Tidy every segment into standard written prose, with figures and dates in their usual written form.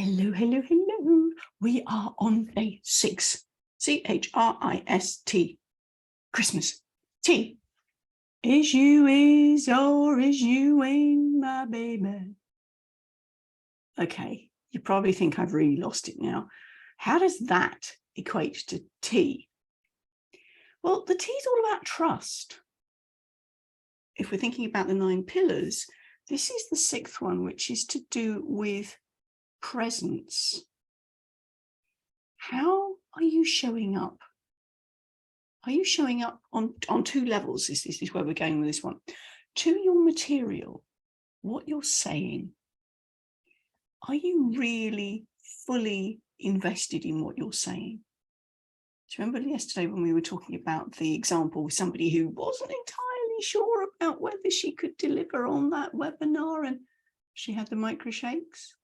Hello, hello, hello. We are on day 6. Christ. Christmas. T. Is you is or is you ain't my baby? Okay, you probably think I've really lost it now. How does that equate to T? Well, the T is all about trust. If we're thinking about the 9 pillars, this is the 6th one, which is to do with presence. How are you showing up? Are you showing up on 2 levels? This is where we're going with this one. To your material, what you're saying. Are you really fully invested in what you're saying? Do you remember yesterday when we were talking about the example with somebody who wasn't entirely sure about whether she could deliver on that webinar and she had the micro shakes?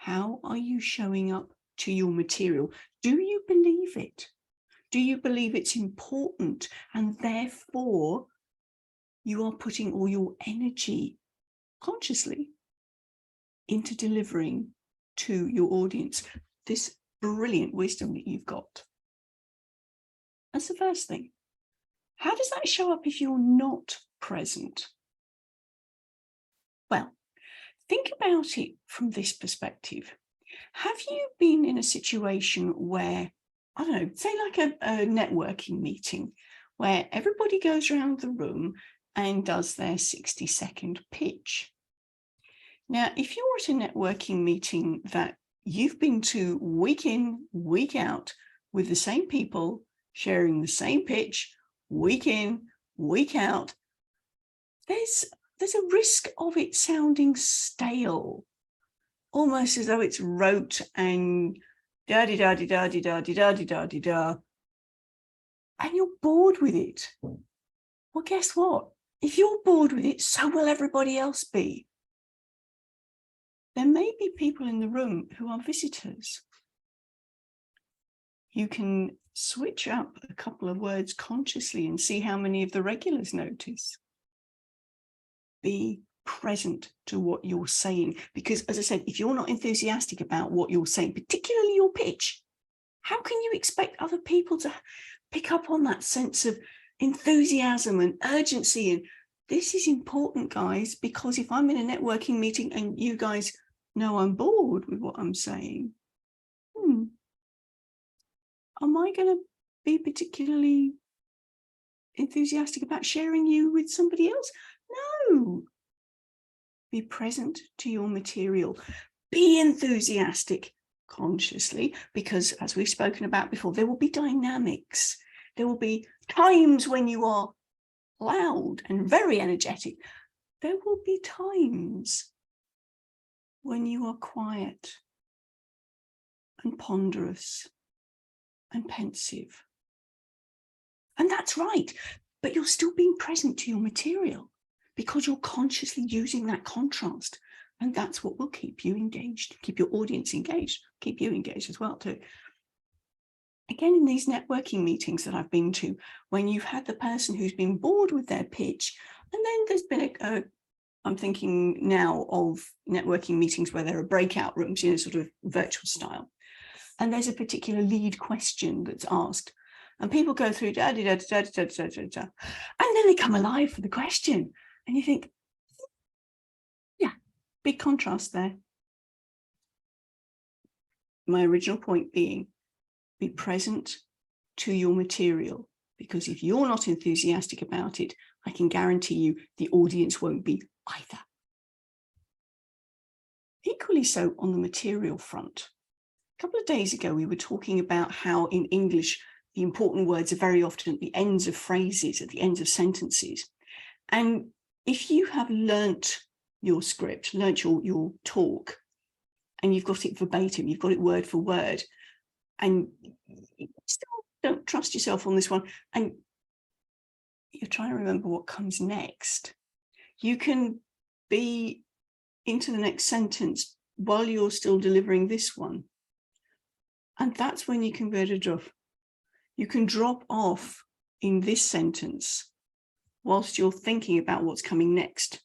How are you showing up to your material? Do you believe it? Do you believe it's important and therefore you are putting all your energy consciously into delivering to your audience this brilliant wisdom that you've got? That's the first thing. How does that show up if you're not present? Well, think about it from this perspective. Have you been in a situation where, I don't know, say like a networking meeting where everybody goes around the room and does their 60-second pitch? Now, if you're at a networking meeting that you've been to week in, week out with the same people, sharing the same pitch, week in, week out, there's a risk of it sounding stale, almost as though it's rote and da-di-da-di-da-di-da-di-da-di-da-di-da, and you're bored with it. Well, guess what? If you're bored with it, so will everybody else be. There may be people in the room who are visitors. You can switch up a couple of words consciously and see how many of the regulars notice. Be present to what you're saying, because as I said, if you're not enthusiastic about what you're saying, particularly your pitch, how can you expect other people to pick up on that sense of enthusiasm and urgency? And this is important, guys, because if I'm in a networking meeting and you guys know I'm bored with what I'm saying, am I going to be particularly enthusiastic about sharing you with somebody else? No. Be present to your material. Be enthusiastic consciously, because as we've spoken about before, there will be dynamics. There will be times when you are loud and very energetic. There will be times when you are quiet and ponderous and pensive. And that's right, but you're still being present to your material because you're consciously using that contrast. And that's what will keep you engaged, keep your audience engaged, keep you engaged as well too. Again, in these networking meetings that I've been to, when you've had the person who's been bored with their pitch, and then there's been I'm thinking now of networking meetings where there are breakout rooms in a sort of virtual style, and there's a particular lead question that's asked, and people go through and then they come alive for the question, and you think, yeah, big contrast there. My original point being, be present to your material, because if you're not enthusiastic about it, I can guarantee you the audience won't be either. Equally so on the material front. A couple of days ago, we were talking about how in English, the important words are very often at the ends of phrases, at the ends of sentences. And if you have learnt your script, learnt your talk, and you've got it verbatim, you've got it word for word, and you still don't trust yourself on this one, and you're trying to remember what comes next, you can be into the next sentence while you're still delivering this one. And that's when you can go to drop. You can drop off in this sentence whilst you're thinking about what's coming next.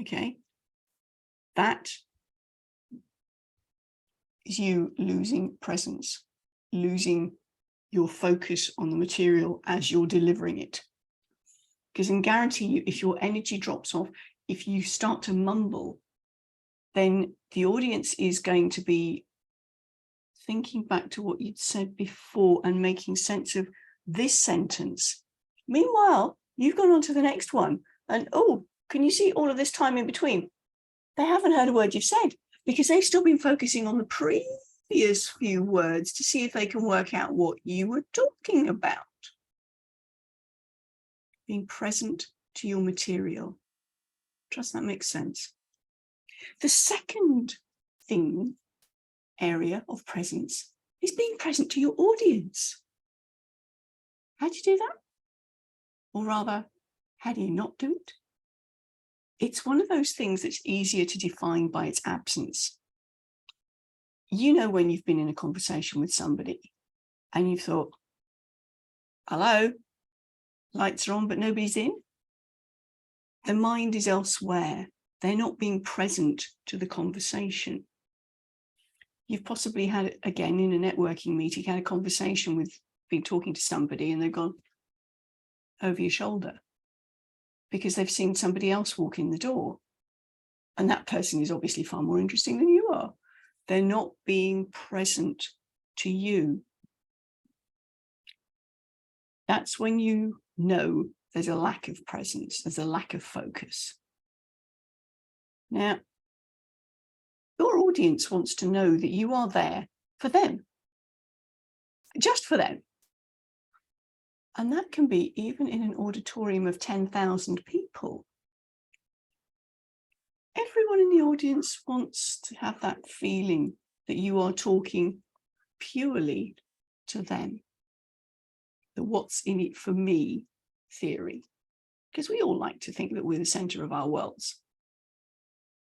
Okay? that is you losing presence, losing your focus on the material as you're delivering it. Because I can guarantee you, if your energy drops off, if you start to mumble, then the audience is going to be thinking back to what you'd said before and making sense of this sentence. Meanwhile, you've gone on to the next one. And, oh, can you see all of this time in between? They haven't heard a word you've said because they've still been focusing on the previous few words to see if they can work out what you were talking about. Being present to your material. Trust that makes sense. The second area of presence is being present to your audience. How do you do that? Or rather, how do you not do it? It's one of those things that's easier to define by its absence. You know when you've been in a conversation with somebody and you've thought, hello, lights are on but nobody's in. The mind is elsewhere. They're not being present to the conversation. You've possibly had, again, in a networking meeting, had a conversation with, been talking to somebody and they've gone over your shoulder because they've seen somebody else walk in the door. And that person is obviously far more interesting than you are. They're not being present to you. That's when you know there's a lack of presence, there's a lack of focus. Now, your audience wants to know that you are there for them, just for them. And that can be even in an auditorium of 10,000 people. Everyone in the audience wants to have that feeling that you are talking purely to them. The what's in it for me theory. Because we all like to think that we're the center of our worlds.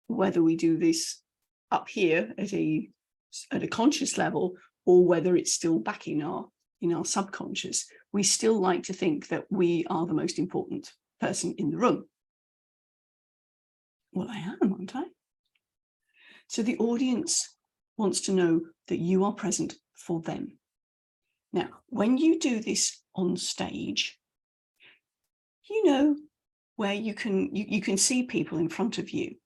Whether we do this up here at a conscious level or whether it's still back in our subconscious, we still like to think that we are the most important person in the room. Well, I am, aren't I? So the audience wants to know that you are present for them. Now, when you do this on stage, you know where you can see people in front of you.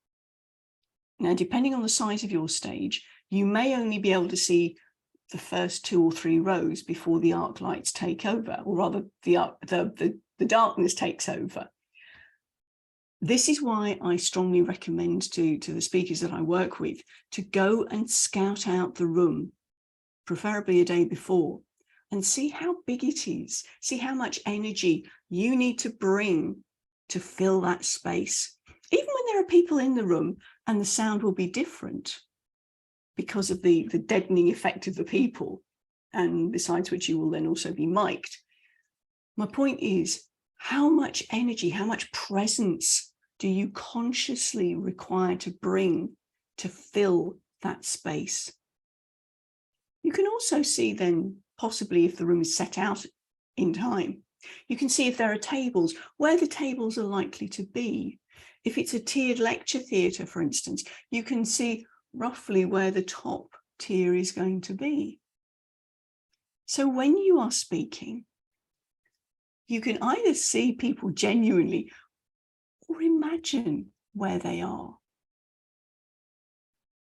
Now, depending on the size of your stage, you may only be able to see the first 2 or 3 rows before the arc lights take over, or rather the darkness takes over. This is why I strongly recommend to the speakers that I work with to go and scout out the room, preferably a day before, and see how big it is, see how much energy you need to bring to fill that space. Even when there are people in the room and the sound will be different because of the deadening effect of the people, and besides which you will then also be mic'd. My point is, how much energy, how much presence do you consciously require to bring to fill that space? You can also see then, possibly if the room is set out in time, you can see if there are tables, where the tables are likely to be. If it's a tiered lecture theatre, for instance, you can see roughly where the top tier is going to be. So when you are speaking, you can either see people genuinely or imagine where they are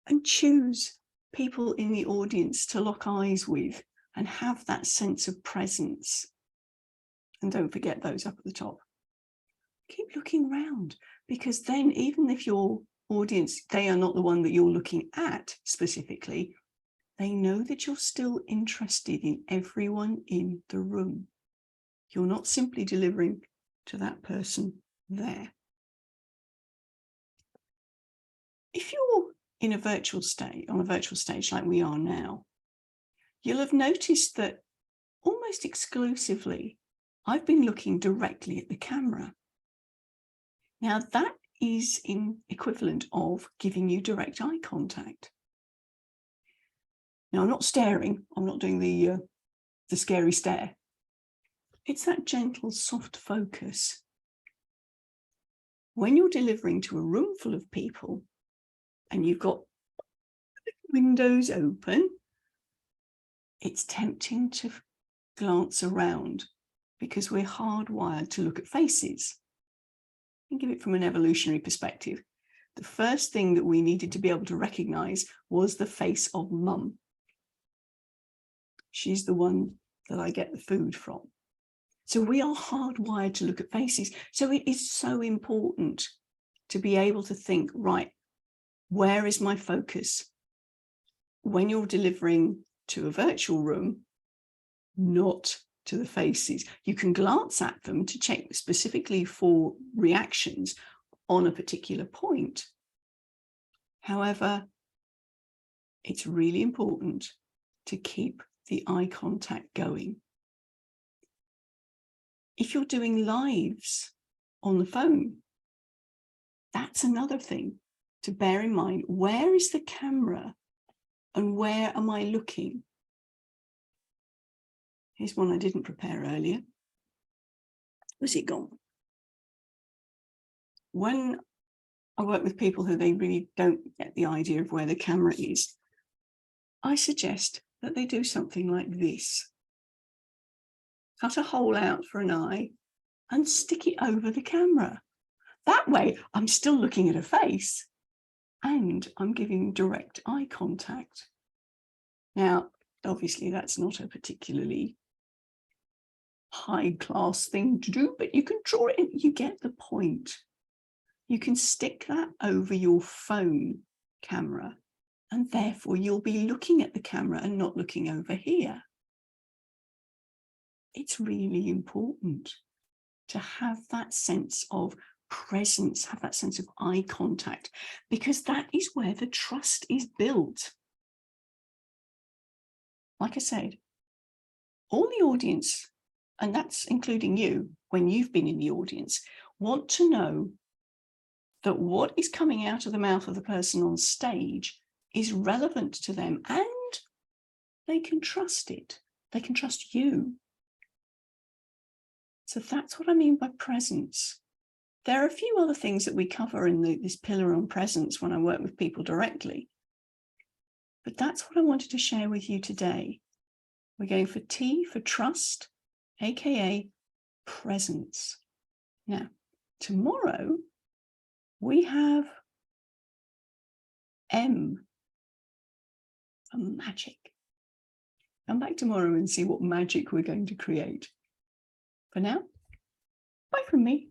and choose people in the audience to lock eyes with and have that sense of presence. And don't forget those up at the top. Keep looking around, because then even if your audience, they are not the one that you're looking at specifically, they know that you're still interested in everyone in the room. You're not simply delivering to that person there. If you're in a virtual stage, on a virtual stage like we are now, you'll have noticed that almost exclusively, I've been looking directly at the camera. Now that is equivalent of giving you direct eye contact. Now I'm not staring, I'm not doing the scary stare. It's that gentle, soft focus. When you're delivering to a room full of people, and you've got windows open, it's tempting to glance around because we're hardwired to look at faces. Think of it from an evolutionary perspective. The first thing that we needed to be able to recognize was the face of mum. She's the one that I get the food from. So we are hardwired to look at faces. So it is so important to be able to think, right, where is my focus? When you're delivering to a virtual room, not to the faces. You can glance at them to check specifically for reactions on a particular point. However, it's really important to keep the eye contact going. If you're doing lives on the phone, that's another thing to bear in mind. Where is the camera and where am I looking? Here's one I didn't prepare earlier. Was it gone? When I work with people who they really don't get the idea of where the camera is, I suggest that they do something like this. Cut a hole out for an eye and stick it over the camera. That way, I'm still looking at a face and I'm giving direct eye contact. Now, obviously, that's not a particularly high-class thing to do, but you can draw it in. You get the point. You can stick that over your phone camera, and therefore you'll be looking at the camera and not looking over here. It's really important to have that sense of presence, have that sense of eye contact, because that is where the trust is built. Like I said, all the audience, and that's including you, when you've been in the audience, want to know that what is coming out of the mouth of the person on stage is relevant to them and they can trust it. They can trust you. So that's what I mean by presence. There are a few other things that we cover in this pillar on presence when I work with people directly. But that's what I wanted to share with you today. We're going for T for trust, aka presence. Now, tomorrow we have M for magic. Come back tomorrow and see what magic we're going to create. For now, bye from me.